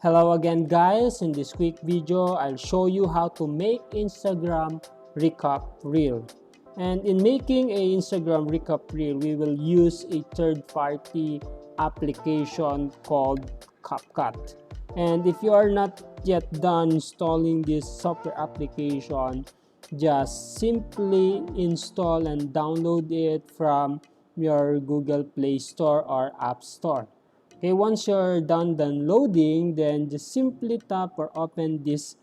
Hello again guys, in this quick video I'll show you how to make Instagram recap reel. And in making a Instagram recap reel, we will use a third-party application called CapCut. And if you are not yet done installing this software application, just simply install and download it from your Google Play Store or App Store. Okay, once you're done downloading, then just simply tap or open this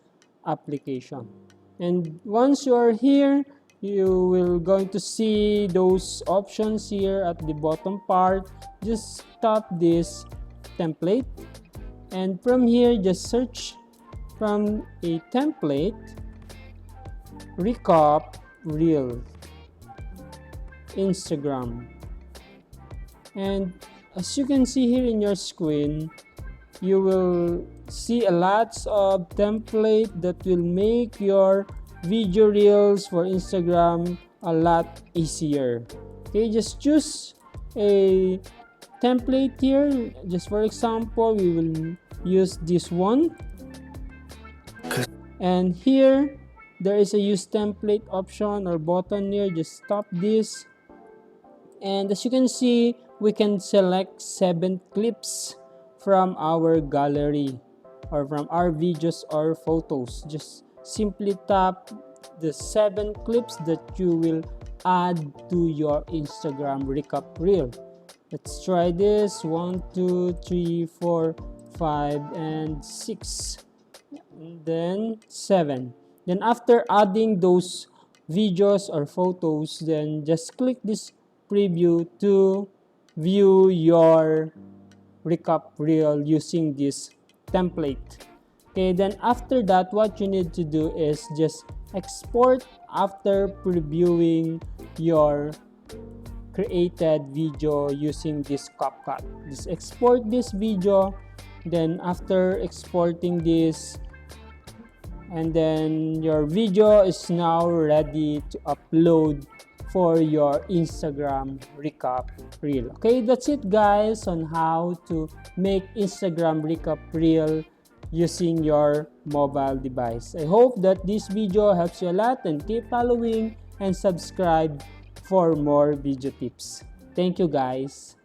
application. And once you're here, you will going to see those options here at the bottom part. Just tap this template, and from here just search from a template recap reel Instagram. And as you can see here in your screen, you will see a lots of template that will make your video reels for Instagram a lot easier. Okay, just choose a template here. Just for example, we will use this one. And here, there is a use template option or button here. Just tap this. And as you can see, we can select 7 clips from our gallery or from our videos or photos. Just simply tap the 7 clips that you will add to your Instagram recap reel. Let's try this. 1, 2, 3, 4, 5, and 6. And then 7. Then after adding those videos or photos, then just click this preview to view your recap reel using this template. Okay, then after that, what you need to do is just export after previewing your created video using this CapCut. Just export this video, then after exporting this, and then your video is now ready to upload for your Instagram recap reel. Okay, that's it guys on how to make Instagram recap reel using your mobile device. I hope that this video helps you a lot, and keep following and subscribe for more video tips. Thank you guys.